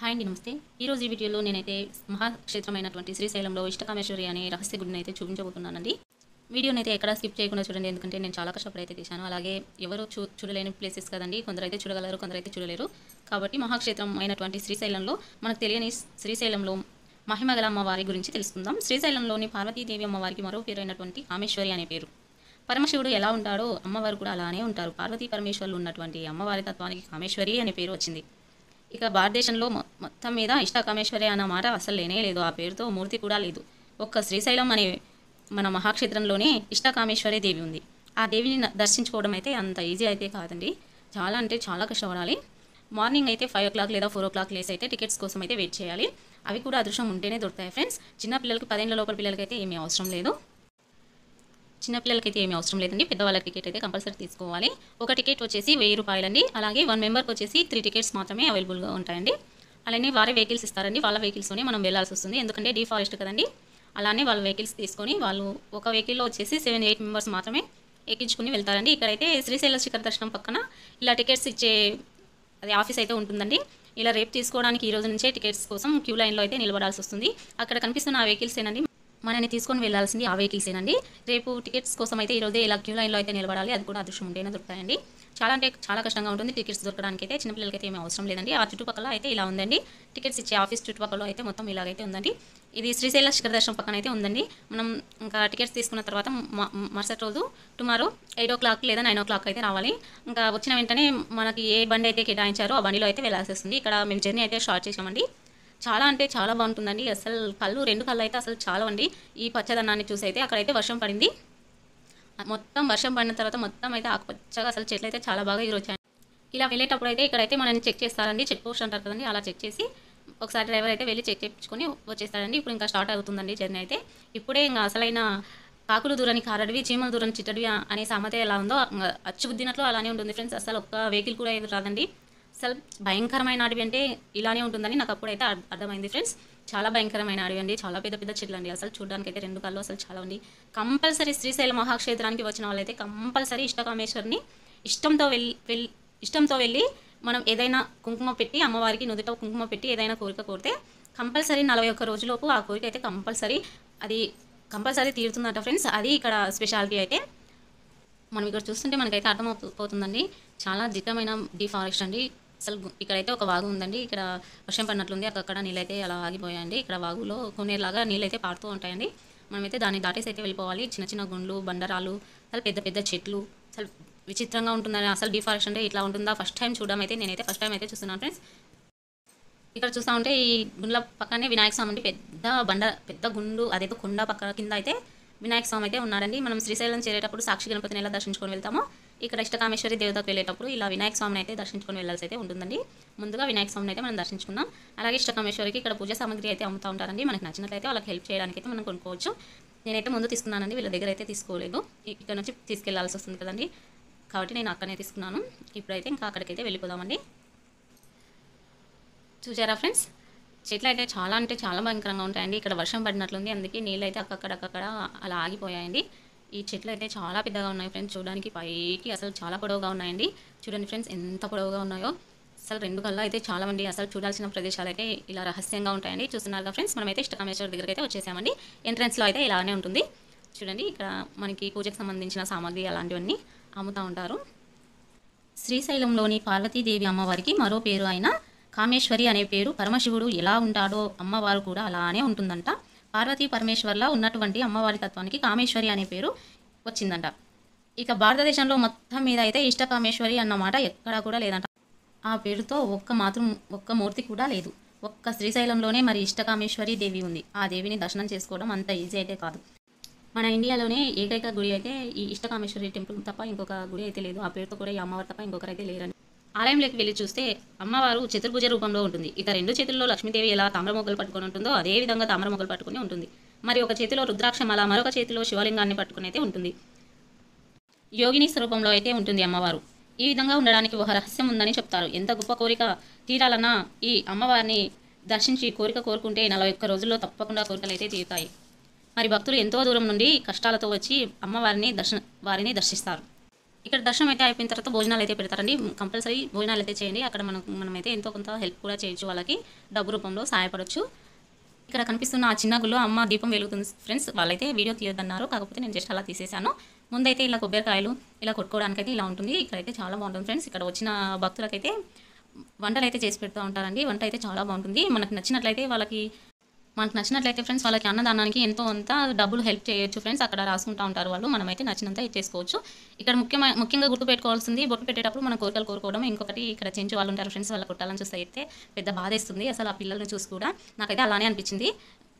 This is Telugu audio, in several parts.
హాయ్ అండి, నమస్తే. ఈరోజు ఈ వీడియోలో నేనైతే మహాక్షేత్రమైనటువంటి శ్రీశైలంలో ఇష్టకామేశ్వరి అనే రహస్య గుడిని అయితే చూపించబోతున్నానండి. వీడియోని అయితే ఎక్కడా స్కిప్ చేయకుండా చూడండి, ఎందుకంటే నేను చాలా కష్టపడి అయితే తీశాను. అలాగే ఎవరు చూడలేని ప్లేసెస్ కదండి, కొందరైతే చూడగలరు, కొందరైతే చూడలేరు. కాబట్టి మహాక్షేత్రం అయినటువంటి శ్రీశైలంలో మనకు తెలియని శ్రీశైలంలో మహిమగల అమ్మవారి గురించి తెలుసుకుందాం. శ్రీశైలంలోని పార్వతీదేవి అమ్మవారికి మరో పేరు అయినటువంటి కామేశ్వరి అనే పేరు. పరమశివుడు ఎలా ఉంటాడో అమ్మవారు కూడా అలానే ఉంటారు. పార్వతీ పరమేశ్వరులు ఉన్నటువంటి అమ్మవారి తత్వానికి కామేశ్వరి అనే పేరు వచ్చింది. ఇక భారతదేశంలో మొత్తం మీద ఇష్టకామేశ్వరి అన్న మాట అసలు లేనే లేదు. ఆ పేరుతో మూర్తి కూడా లేదు. ఒక్క శ్రీశైలం అనే మన మహాక్షేత్రంలోనే ఇష్టకామేశ్వరి దేవి ఉంది. ఆ దేవిని దర్శించుకోవడం అయితే అంత ఈజీ అయితే కాదండి. చాలా అంటే చాలా కష్టపడాలి. మార్నింగ్ అయితే 5 o'clock లేదా 4 o'clock లేసి అయితే టికెట్స్ కోసం అయితే వెయిట్ చేయాలి. అవి కూడా అదృష్టం ఉంటేనే దొరుకుతాయి ఫ్రెండ్స్. చిన్న పిల్లలకి 10 ఏళ్ల లోపల పిల్లలకి అయితే ఏమీ అవసరం లేదు. చిన్నపిల్లలకైతే ఏమీ అవసరం లేదండి. పెద్దవాళ్ళ టికెట్ అయితే కంపల్సరీ తీసుకోవాలి. ఒక టికెట్ వచ్చేసి 1000 రూపాయలండి. అలాగే 1 మెంబర్కి వచ్చేసి 3 టికెట్స్ మాత్రమే అవైలబుల్గా ఉంటాయండి. అలానే వారే వెహికల్స్ ఇస్తారండి. వాళ్ళ వెహికల్స్తోనే మనం వెళ్ళాల్సి వస్తుంది, ఎందుకంటే డీ ఫారెస్ట్ కదండి. అలానే వాళ్ళ వెహికల్స్ తీసుకొని వాళ్ళు ఒక వెహికల్లో వచ్చేసి 7-8 మెంబర్స్ మాత్రమే ఎక్కించుకుని వెళ్తారండి. ఇక్కడైతే శ్రీశైల శిఖర దర్శనం పక్కన ఇలా టికెట్స్ ఇచ్చే అది ఆఫీస్ అయితే ఉంటుందండి. ఇలా రేపు తీసుకోవడానికి ఈ రోజు నుంచే టికెట్స్ కోసం క్యూ లైన్లో అయితే నిలబడాల్సి వస్తుంది. అక్కడ కనిపిస్తున్న ఆ వెహికల్స్ ఏనండి మనని తీసుకొని వెళ్ళాల్సింది, ఆ వెహికల్సేనండి. రేపు టికెట్స్ కోసం అయితే ఈరోజే ఇలా క్యూ లైన్లో అయితే నిలబడాలి. అది కూడా అదృష్టం ఉంటేనే దొరుకుతాయండి. చాలా అంటే చాలా కష్టంగా ఉంటుంది టికెట్స్ దొరకడానికి అయితే. చిన్నపిల్లలకైతే ఏమీ అవసరం లేదండి. ఆ చుట్టుపక్కల అయితే ఇలా ఉందండి. టికెట్స్ ఇచ్చే ఆఫీస్ చుట్టుపక్కల అయితే మొత్తం ఇలాగైతే ఉందండి. ఇది శ్రీశైల శిఖర దర్శనం పక్కన అయితే ఉందండి. మనం ఇంకా టికెట్స్ తీసుకున్న తర్వాత మరుసటి రోజు టుమారో 8 o'clock లేదా 9 o'clock అయితే రావాలి. ఇంకా వచ్చిన వెంటనే మనకి ఏ బండి అయితే కేటాయించారో ఆ బండిలో అయితే వెళ్ళాల్సి వస్తుంది. ఇక్కడ మేము జర్నీ అయితే స్టార్ట్ చేసామండి. చాలా అంటే చాలా బాగుంటుందండి. అసలు రెండు కళ్ళు అయితే అసలు చాలా అండి. ఈ పచ్చదనాన్ని చూసి అయితే అక్కడైతే వర్షం పడింది. మొత్తం వర్షం పడిన తర్వాత మొత్తం అయితే ఆకుపచ్చగా అసలు చెట్లు అయితే చాలా బాగా ఎగురొచ్చాయి. ఇలా వెళ్ళేటప్పుడు అయితే ఇక్కడైతే మనల్ని చెక్ చేస్తారండి. చెక్ పోస్ట్ అంటారు కదండి, అలా చెక్ చేసి ఒకసారి డ్రైవర్ అయితే వెళ్ళి చెక్ చేయించుకొని వచ్చేస్తారండి. ఇప్పుడు ఇంకా స్టార్ట్ అవుతుందండి జర్నీ అయితే. ఇప్పుడే ఇంకా అసలైన కాకులు దూరని కారడివి, చీమలు దూరని చిట్టడివి అనే సామెత ఎలా ఉందో అచ్చుబుద్దినట్లు అలానే ఉంటుంది ఫ్రెండ్స్. అసలు ఒక్క వెహికల్ కూడా ఎదురు రాదండి. అసలు భయంకరమైన అడవి అంటే ఇలానే ఉంటుందని నాకు అప్పుడైతే అర్థమైంది ఫ్రెండ్స్. చాలా భయంకరమైన అడవి అండి. చాలా పెద్ద పెద్ద చెట్లు అండి. అసలు చూడడానికి అయితే 2 కళ్ళు అసలు చాలా ఉంది. కంపల్సరీ శ్రీశైల మహాక్షేత్రానికి వచ్చిన వాళ్ళైతే కంపల్సరీ ఇష్టకామేశ్వరిని ఇష్టంతో వెళ్ళి మనం ఏదైనా కుంకుమ పెట్టి అమ్మవారికి నుదుట కుంకుమ పెట్టి ఏదైనా కోరిక కోరితే కంపల్సరీ 41 రోజులోపు ఆ కోరిక అయితే కంపల్సరీ తీరుతుందట ఫ్రెండ్స్. అది ఇక్కడ స్పెషాలిటీ అయితే. మనం ఇక్కడ చూస్తుంటే మనకైతే అర్థమైపోతుందండి. చాలా దిట్టమైన డిఫారెస్ట్ అండి. అసలు ఇక్కడైతే ఒక వాగు ఉందండి. ఇక్కడ వర్షం పడినట్లుంది, అక్కడ నీళ్ళైతే అలా ఆగిపోయాయండి. ఇక్కడ వాగులో కొన్నేలాగా నీళ్ళైతే పారుతూ ఉంటాయండి. మనమైతే దాన్ని దాటేసి అయితే వెళ్ళిపోవాలి. చిన్న చిన్న గుండ్లు, బండరాలు, అసలు పెద్ద పెద్ద చెట్లు, అసలు విచిత్రంగా ఉంటుందని. అసలు డిఫారెస్ట్ అంటే ఇట్లా ఉంటుందా ఫస్ట్ టైం చూడడం అయితే నేనైతే ఫస్ట్ టైం అయితే చూస్తున్నాను ఫ్రెండ్స్. ఇక్కడ చూస్తూ ఉంటే ఈ గుండ్ల పక్కనే వినాయక స్వామి అండి. పెద్ద గుండు, అదేదో కొండ పక్క కింద అయితే వినాయక స్వామి అయితే ఉన్నారండి. మనం శ్రీశైలం చేరేటప్పుడు సాక్షి గణపతిని ఎలా దర్శించుకొని వెళ్తామో ఇక్కడ ఇష్టకామేశ్వరి దేవతకు వెళ్ళేటప్పుడు ఇలా వినాయక స్వామిని అయితే దర్శించుకొని వెళ్ళాల్సి అయితే ఉంటుందండి. ముందుగా వినాయక స్వామిని అయితే మనం దర్శించుకున్నాం. అలాగే ఇష్టకామేశ్వరికి ఇక్కడ పూజా సామాగ్రి అయితే అమ్ముతూ ఉంటారండి. మనకు నచ్చినట్లయితే వాళ్ళకి హెల్ప్ చేయడానికి అయితే మనం కొనుక్కోవచ్చు. నేనైతే ముందు తీసుకున్నానండి, వీళ్ళ దగ్గర అయితే తీసుకోలేదు. ఇక్కడ నుంచి తీసుకెళ్లాల్సి వస్తుంది కదండి, కాబట్టి నేను అక్కడనే తీసుకున్నాను. ఇప్పుడైతే ఇంకా అక్కడికైతే వెళ్ళిపోదామండి. చూసారా ఫ్రెండ్స్, చెట్లు అయితే చాలా అంటే చాలా భయంకరంగా ఉంటాయండి. ఇక్కడ వర్షం పడినట్లుంది, అందుకే నీళ్ళు అయితే అక్కడక్కడ అలా ఆగిపోయాయండి. ఈ చెట్లు అయితే చాలా పెద్దగా ఉన్నాయి ఫ్రెండ్స్. చూడడానికి పైకి అసలు చాలా పొడవుగా ఉన్నాయండి. చూడండి ఫ్రెండ్స్ ఎంత పొడవుగా ఉన్నాయో. అసలు 2 కళ్ళు అయితే చాలా మంది అసలు చూడాల్సిన ప్రదేశాలు అయితే ఇలా రహస్యంగా ఉంటాయండి. చూస్తున్నారుగా ఫ్రెండ్స్, మనమైతే ఇష్టకామేశ్వరి దగ్గరికి అయితే వచ్చేసామండి. ఎంట్రన్స్లో అయితే ఇలానే ఉంటుంది. చూడండి, ఇక్కడ మనకి పూజకు సంబంధించిన సామాగ్రి అలాంటివన్నీ అమ్ముతూ ఉంటారు. శ్రీశైలంలోని పార్వతీదేవి అమ్మవారికి మరో పేరు అయిన కామేశ్వరి అనే పేరు. పరమశివుడు ఎలా ఉంటాడో అమ్మవారు కూడా అలానే ఉంటుందంట. పార్వతీ పరమేశ్వర్లా ఉన్నటువంటి అమ్మవారి తత్వానికి కామేశ్వరి అనే పేరు వచ్చిందంట. ఇక భారతదేశంలో మొత్తం మీద అయితే ఇష్టకామేశ్వరి అన్నమాట ఎక్కడా కూడా లేదంట. ఆ పేరుతో ఒక్క మూర్తి కూడా లేదు. ఒక్క శ్రీశైలంలోనే మరి ఇష్టకామేశ్వరి దేవి ఉంది. ఆ దేవిని దర్శనం చేసుకోవడం అంత ఈజీ అయితే కాదు. మన ఇండియాలోనే ఏకైక గుడి అయితే ఈ ఇష్టకామేశ్వరి టెంపుల్ తప్ప ఇంకొక గుడి అయితే లేదు. ఆ పేరుతో కూడా ఈ అమ్మవారు తప్ప ఇంకొకరైతే లేరని. ఆలయంలోకి వెళ్ళి చూస్తే అమ్మవారు చతుర్భుజ రూపంలో ఉంటుంది. ఇక 2 చేతుల్లో లక్ష్మీదేవి ఎలా తామ్రమొగ్గలు పట్టుకొని ఉంటుందో అదే విధంగా తామ్రమొగ్గలు పట్టుకుని ఉంటుంది. మరి ఒక చేతిలో రుద్రాక్షమాల, మరొక చేతిలో శివలింగాన్ని పట్టుకుని అయితే ఉంటుంది. యోగిని స్వరూపంలో అయితే ఉంటుంది అమ్మవారు. ఈ విధంగా ఉండడానికి ఒక రహస్యం ఉందని చెప్తారు. ఎంత గొప్ప కోరిక తీరాలన్నా ఈ అమ్మవారిని దర్శించి కోరిక కోరుకుంటే 41 రోజుల్లో తప్పకుండా కోరికలు అయితే తీరుతాయి. మరి భక్తులు ఎంతో దూరం నుండి కష్టాలతో వచ్చి అమ్మవారిని వారిని దర్శిస్తారు. ఇక్కడ దర్శనం అయితే అయిపోయిన తర్వాత భోజనాలు అయితే పెడతారండి. కంపల్సరీ భోజనాలు అయితే చేయండి. అక్కడ మనమైతే ఎంతో కొంత హెల్ప్ కూడా చేయొచ్చు, వాళ్ళకి డబ్బు రూపంలో సహాయపడొచ్చు. ఇక్కడ కనిపిస్తున్న ఆ చిన్న గుళ్ళో అమ్మ దీపం వెలుగుతుంది ఫ్రెండ్స్. వాళ్ళైతే వీడియో తీయొద్దన్నారు, కాకపోతే నేను జస్ట్ అలా తీసేశాను. ముందైతే ఇలా కొబ్బరికాయలు ఇలా కొట్టుకోవడానికైతే ఇలా ఉంటుంది. ఇక్కడైతే చాలా బాగుంటుంది ఫ్రెండ్స్. ఇక్కడ వచ్చిన భక్తులకైతే వంటలు అయితే చేసి పెడుతూ ఉంటారండి. వంట అయితే చాలా బాగుంటుంది. మనకు నచ్చినట్లయితే ఫ్రెండ్స్ వాళ్ళకి అన్నదానానికి ఎంతో అంత డబ్బులు హెల్ప్ చేయొచ్చు ఫ్రెండ్స్. అక్కడ రాసుకుంటూ ఉంటారు వాళ్ళు. మనమైతే నచ్చినంత ఇచ్చేసుకోవచ్చు. ఇక్కడ ముఖ్యంగా గుర్తుపెట్టుకోవాల్సింది, బొట్టు పెట్టేటప్పుడు మన కోరికలు కోరుకోవడం. ఇంకొకటి ఇక్కడ చెంచు వాళ్ళు ఉంటారు ఫ్రెండ్స్, వాళ్ళ కొట్టాలని చూస్తే అయితే పెద్ద బాధేస్తుంది అసలు. ఆ పిల్లల్ని చూసి కూడా నాకైతే అలానే అనిపించింది.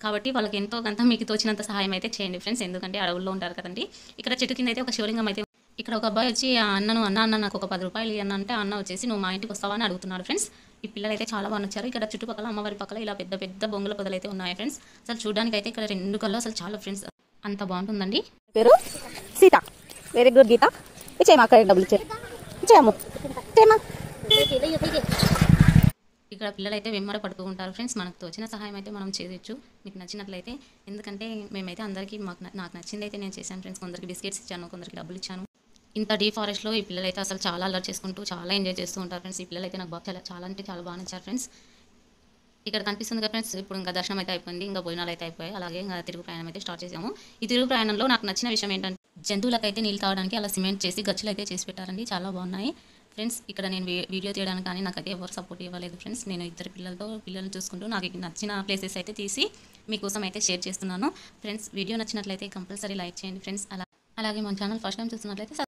కాబట్టి వాళ్ళకి ఎంతో కొంత మీకు తోచినంత సహాయం అయితే చేయండి ఫ్రెండ్స్. ఎందుకంటే అడవుల్లో ఉంటారు కదండి. ఇక్కడ చెట్టు కింద అయితే ఒక శివలింగం అయితే, ఇక్కడ ఒక అబ్బాయి వచ్చి ఆ అన్న నాకు ఒక 10 రూపాయలు ఇవ్వను అంటే అన్న వచ్చేసి నువ్వు మా ఇంటికి వస్తావా అని అడుగుతున్నాడు ఫ్రెండ్స్. ఈ పిల్లలు అయితే చాలా బాగా నచ్చారు. ఇక్కడ చుట్టుపక్కల అమ్మవారి పక్కల ఇలా పెద్ద పెద్ద బొంగుల పొదలు అయితే ఉన్నాయి ఫ్రెండ్స్. అసలు చూడడానికి అయితే ఇక్కడ 2 కళ్ళు అసలు చాలా ఫ్రెండ్స్, అంత బాగుంటుందండి. పేరు సీత. వెరీ గుడ్ గీత. ఇచ్చేయమా అక్కడ డబ్బులు ఇచ్చేయమ్మ. ఇక్కడ పిల్లలు అయితే వెమ్మర పడుతూ ఉంటారు ఫ్రెండ్స్. మనకు తోచిన సహాయం అయితే మనం చేయొచ్చు మీకు నచ్చినట్లయితే. ఎందుకంటే మేమైతే అందరికీ నాకు నచ్చింది అయితే నేను చేశాను ఫ్రెండ్స్. కొందరికి బిస్కెట్స్ ఇచ్చాను, కొందరికి డబ్బులు ఇచ్చాను. ఇంత డీ ఫారెస్ట్లో ఈ పిల్లలు అయితే అసలు చాలా అల్లరి చేసుకుంటూ చాలా ఎంజాయ్ చేస్తూ ఉంటారు ఫ్రెండ్స్. ఈ పిల్లలు అయితే నాకు చాలా అంటే చాలా బాగా నచ్చారు ఫ్రెండ్స్. ఇక్కడ కనిపిస్తుంది కదా ఫ్రెండ్స్, ఇప్పుడు ఇంకా దర్శనం అయితే అయిపోయింది, ఇంకా భోజనాలు అయితే అయిపోయాయి. అలాగే ఇంకా తిరుగు ప్రయాణం అయితే స్టార్ట్ చేసాము. ఈ తిరుగు ప్రయాణంలో నాకు నచ్చిన విషయం ఏంటంటే జంతువులకైతే నీళ్ళు తాగడానికి అలా సిమెంట్ చేసి గచ్చులు అయితే చేసి పెట్టారండి, చాలా బాగున్నాయి ఫ్రెండ్స్. ఇక్కడ నేను వీడియో తీయడానికి కానీ నాకైతే ఎవరు సపోర్ట్ ఇవ్వలేదు ఫ్రెండ్స్. నేను 2 పిల్లల్ని చూసుకుంటూ నాకు నచ్చిన ప్లేసెస్ అయితే తీసి మీకోసం అయితే షేర్ చేస్తున్నాను ఫ్రెండ్స్. వీడియో నచ్చినట్లయితే కంపల్సరీ లైక్ చేయండి ఫ్రెండ్స్. అలాగే మన ఛానల్ ఫస్ట్ టైం చూస్తున్నట్లయితే